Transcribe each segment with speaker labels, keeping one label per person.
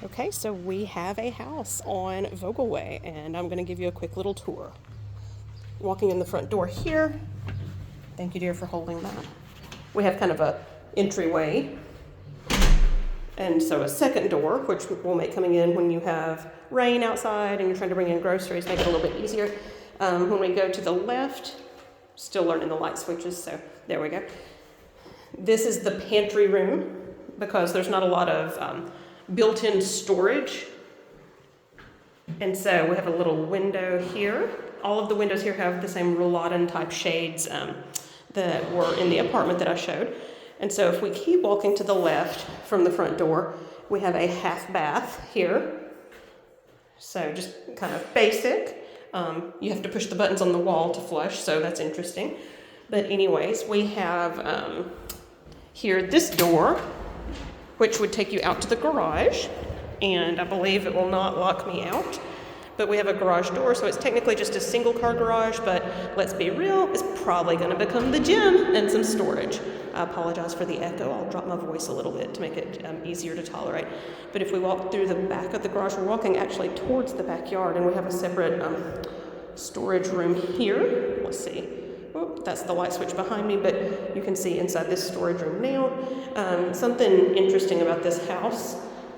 Speaker 1: Okay, so we have a house on Vogelway, and I'm going to give you a quick little tour. Walking in the front door here, thank you, dear, for holding that. We have kind of a entryway, and so a second door, which will make coming in when you have rain outside and you're trying to bring in groceries, make it a little bit easier. When we go to the left, still learning the light switches, so there we go. This is the pantry room because there's not a lot of built-in storage. And so we have a little window here. All of the windows here have the same Rouladen type shades that were in the apartment that I showed. And so if we keep walking to the left from the front door, we have a half bath here. So just kind of basic. You have to push the buttons on the wall to flush, so that's interesting. But anyways, we have here this door, which would take you out to the garage, and I believe it will not lock me out. But we have a garage door, so it's technically just a single car garage, but let's be real, it's probably gonna become the gym and some storage. I apologize for the echo. I'll drop my voice a little bit to make it easier to tolerate. But if we walk through the back of the garage, we're walking actually towards the backyard, and we have a separate storage room here. Let's see. Oh, that's the light switch behind me, but you can see inside this storage room now. Something interesting about this house,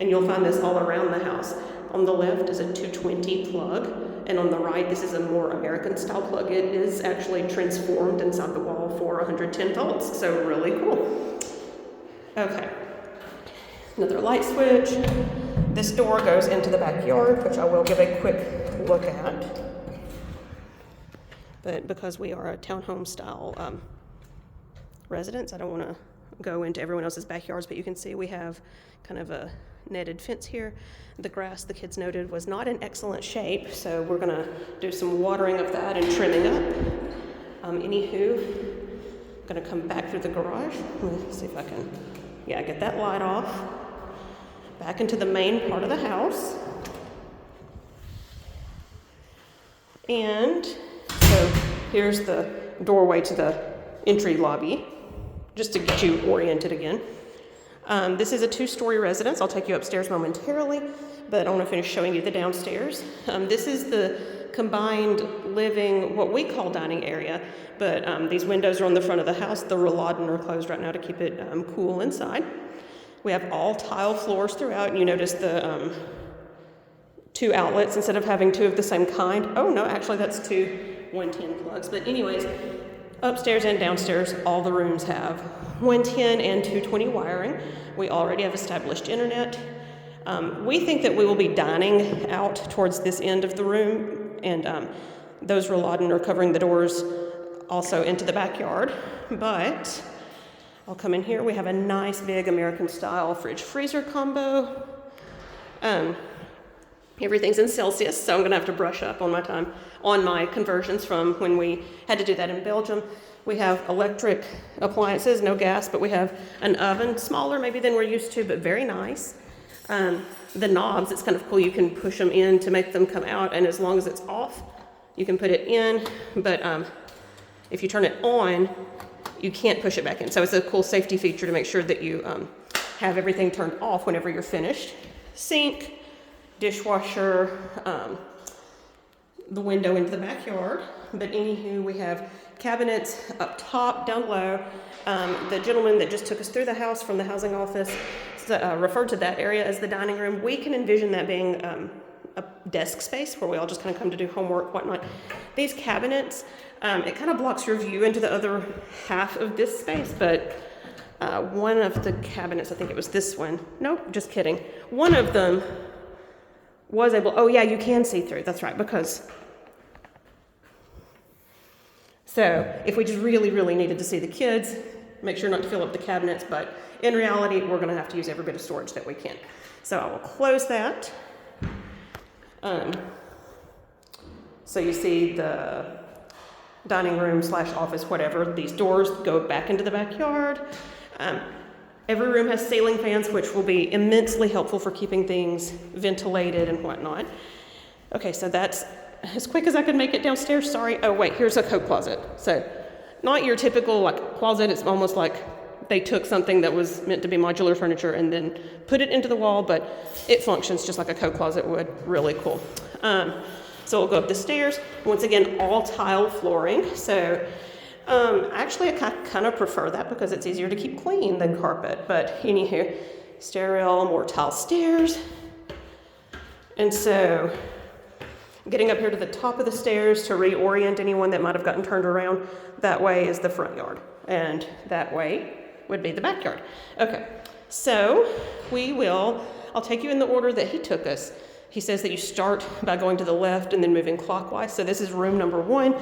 Speaker 1: and you'll find this all around the house. On the left is a 220 plug, and on the right, this is a more American style plug. It is actually transformed inside the wall for 110 volts, so really cool. Okay, another light switch. This door goes into the backyard, which I will give a quick look at. But because we are a townhome style residence, I don't want to go into everyone else's backyards, but you can see we have kind of a netted fence here. The grass, the kids noted, was not in excellent shape, so we're going to do some watering of that and trimming up. Anywho, I'm going to come back through the garage. Let me see if I can, get that light off. Back into the main part of the house. And so here's the doorway to the entry lobby, just to get you oriented again. This is a 2-story residence. I'll take you upstairs momentarily, but I want to finish showing you the downstairs. This is the combined living, what we call dining area, but these windows are on the front of the house. The Rouladen are closed right now to keep it cool inside. We have all tile floors throughout, and you notice the 2 outlets instead of having 2 of the same kind. Oh no, actually that's 2 110 plugs. But anyways, upstairs and downstairs, all the rooms have 110 and 220 wiring. We already have established internet. We think that we will be dining out towards this end of the room, and those Rouladen are covering the doors also into the backyard. But I'll come in here. We have a nice big American style fridge freezer combo. Everything's in Celsius, so I'm gonna have to brush up on my conversions from when we had to do that in Belgium. We have electric appliances, no gas, but we have an oven, smaller maybe than we're used to, but very nice. The knobs, it's kind of cool. You can push them in to make them come out, and as long as it's off, you can put it in, but if you turn it on, you can't push it back in. So it's a cool safety feature to make sure that you have everything turned off whenever you're finished. Sink, dishwasher, the window into the backyard. But anywho, we have cabinets up top, down low. The gentleman that just took us through the house from the housing office referred to that area as the dining room. We can envision that being a desk space where we all just kind of come to do homework, whatnot. These cabinets, it kind of blocks your view into the other half of this space, but one of the cabinets, I think it was this one. Nope, just kidding. One of them was able, oh yeah, you can see through, that's right, because, so if we just really, really needed to see the kids, make sure not to fill up the cabinets, but in reality, we're gonna have to use every bit of storage that we can. So I will close that. So you see the dining room / office, whatever, these doors go back into the backyard. Every room has ceiling fans, which will be immensely helpful for keeping things ventilated and whatnot. Okay, so that's as quick as I could make it downstairs. Sorry. Oh, wait, here's a coat closet. So not your typical closet. It's almost like they took something that was meant to be modular furniture and then put it into the wall, but it functions just like a coat closet would. Really cool. So we'll go up the stairs. Once again, all tile flooring. So actually, I kind of prefer that because it's easier to keep clean than carpet. But anywho, stair rail, more tile stairs. And so getting up here to the top of the stairs to reorient anyone that might have gotten turned around, that way is the front yard. And that way would be the backyard. Okay, so I'll take you in the order that he took us. He says that you start by going to the left and then moving clockwise. So this is room number 1.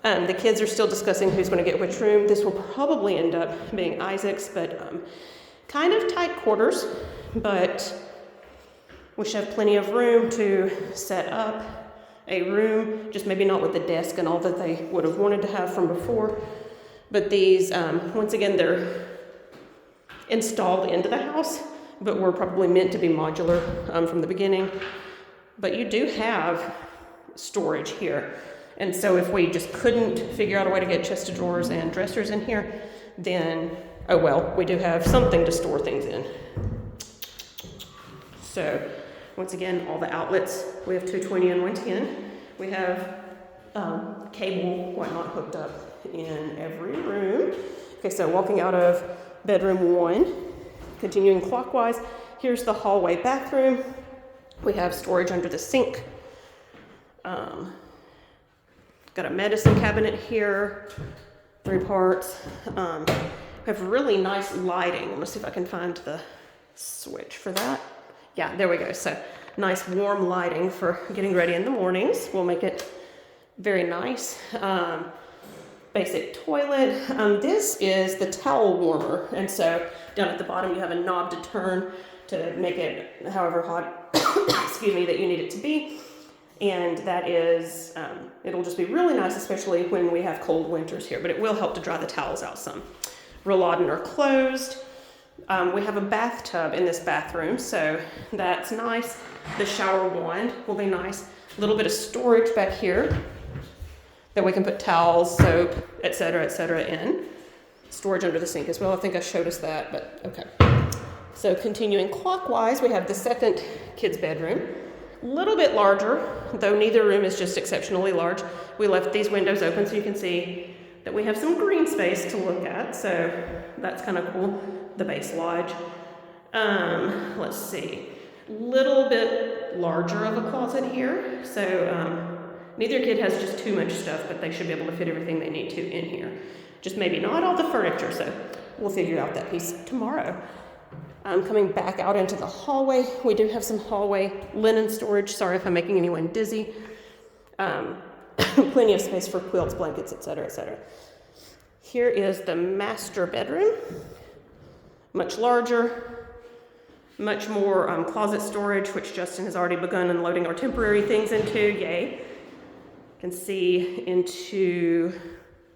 Speaker 1: The kids are still discussing who's going to get which room. This will probably end up being Isaac's, but kind of tight quarters, but we should have plenty of room to set up a room, just maybe not with the desk and all that they would have wanted to have from before. But these, once again, they're installed into the house, but were probably meant to be modular from the beginning. But you do have storage here. And so if we just couldn't figure out a way to get chest of drawers and dressers in here, then, oh well, we do have something to store things in. So, once again, all the outlets, we have 220 and 110. We have cable, whatnot, hooked up in every room. Okay, so walking out of bedroom 1, continuing clockwise, here's the hallway bathroom. We have storage under the sink. Got a medicine cabinet here, 3 parts. We have really nice lighting. Let's see if I can find the switch for that. Yeah, there we go. So nice warm lighting for getting ready in the mornings. We'll make it very nice. Basic toilet. This is the towel warmer. And so down at the bottom, you have a knob to turn to make it however hot, excuse me, that you need it to be. And that is, it'll just be really nice, especially when we have cold winters here, but it will help to dry the towels out some. Rolladin are closed. We have a bathtub in this bathroom, so that's nice. The shower wand will be nice. A little bit of storage back here that we can put towels, soap, etc. in. Storage under the sink as well. I think I showed us that, but okay. So continuing clockwise, we have the second kid's bedroom. A little bit larger, though neither room is just exceptionally large. We left these windows open so you can see that we have some green space to look at, so that's kind of cool. The base lodge. Let's see, little bit larger of a closet here. So neither kid has just too much stuff, but they should be able to fit everything they need to in here. Just maybe not all the furniture, so we'll figure out that piece tomorrow. Coming back out into the hallway, we do have some hallway linen storage. Sorry if I'm making anyone dizzy. Plenty of space for quilts, blankets, etc. Here is the master bedroom. Much larger, much more closet storage, which Justin has already begun unloading our temporary things into. Yay. You can see into,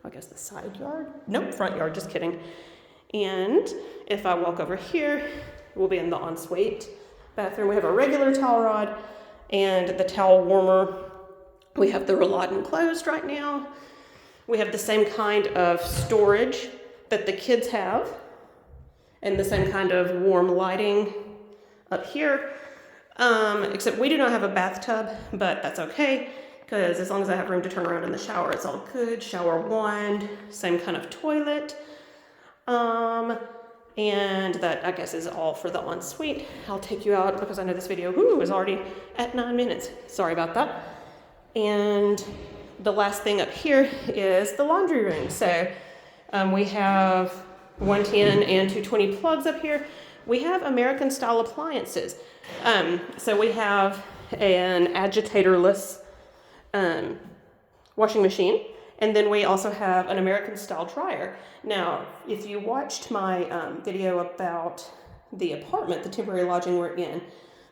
Speaker 1: I guess, the side yard. Nope, front yard, just kidding. And if I walk over here, we'll be in the ensuite bathroom. We have a regular towel rod and the towel warmer. We have the Rolladin closed right now. We have the same kind of storage that the kids have and the same kind of warm lighting up here. Except we do not have a bathtub, but that's okay because as long as I have room to turn around in the shower, it's all good. Shower wand, same kind of toilet. And that, I guess, is all for the ensuite. I'll take you out because I know this video is already at 9 minutes. Sorry about that. And the last thing up here is the laundry room. So we have 110 and 220 plugs up here. We have American style appliances. So we have an agitatorless washing machine. And then we also have an American style dryer. Now, if you watched my video about the apartment, the temporary lodging we're in,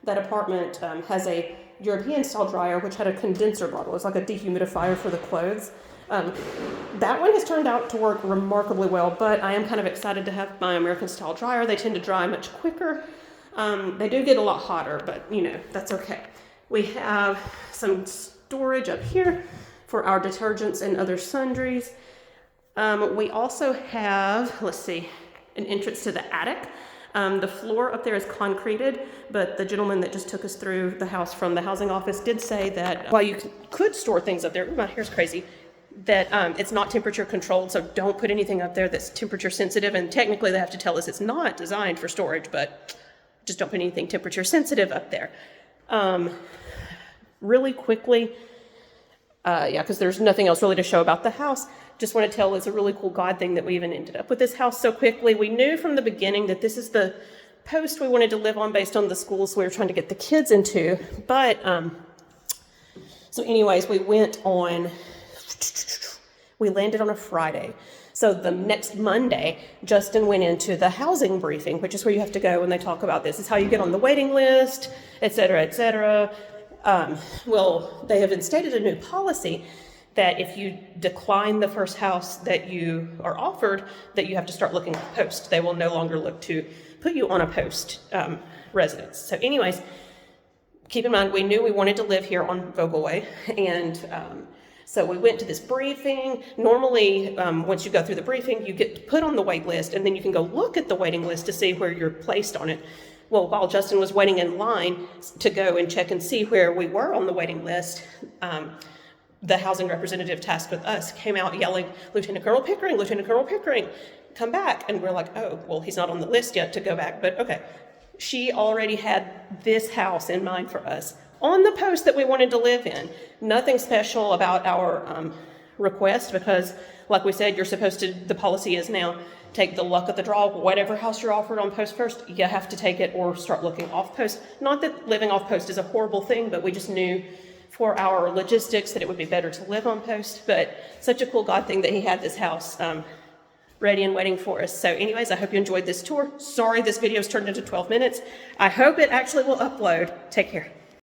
Speaker 1: that apartment has a European style dryer, which had a condenser bottle. It's like a dehumidifier for the clothes. That one has turned out to work remarkably well, but I am kind of excited to have my American style dryer. They tend to dry much quicker. They do get a lot hotter, but you know, that's okay. We have some storage up here for our detergents and other sundries. We also have, let's see, an entrance to the attic. The floor up there is concreted, but the gentleman that just took us through the house from the housing office did say that while you could store things up there, my hair's crazy, that it's not temperature controlled, so don't put anything up there that's temperature sensitive. And technically they have to tell us it's not designed for storage, but just don't put anything temperature sensitive up there. Really quickly, because there's nothing else really to show about the house. Just want to tell it's a really cool God thing that we even ended up with this house so quickly. We knew from the beginning that this is the post we wanted to live on based on the schools we were trying to get the kids into. But, so anyways, we landed on a Friday. So the next Monday, Justin went into the housing briefing, which is where you have to go when they talk about this. It's how you get on the waiting list, et cetera, et cetera. Well, they have instated a new policy that if you decline the first house that you are offered, that you have to start looking at post. They will no longer look to put you on a post residence. So anyways, keep in mind, we knew we wanted to live here on Vogelway, and so we went to this briefing. Normally, once you go through the briefing, you get put on the wait list, and then you can go look at the waiting list to see where you're placed on it. Well, while Justin was waiting in line to go and check and see where we were on the waiting list, the housing representative tasked with us came out yelling, Lieutenant Colonel Pickering, come back. And we're like, oh, well, he's not on the list yet to go back, but okay. She already had this house in mind for us on the post that we wanted to live in. Nothing special about our request, because like we said, you're supposed to, the policy is now, take the luck of the draw. Whatever house you're offered on post first, you have to take it or start looking off post. Not that living off post is a horrible thing, but we just knew for our logistics that it would be better to live on post. But such a cool God thing that he had this house ready and waiting for us. So anyways, I hope you enjoyed this tour. Sorry this video's turned into 12 minutes. I hope it actually will upload. Take care.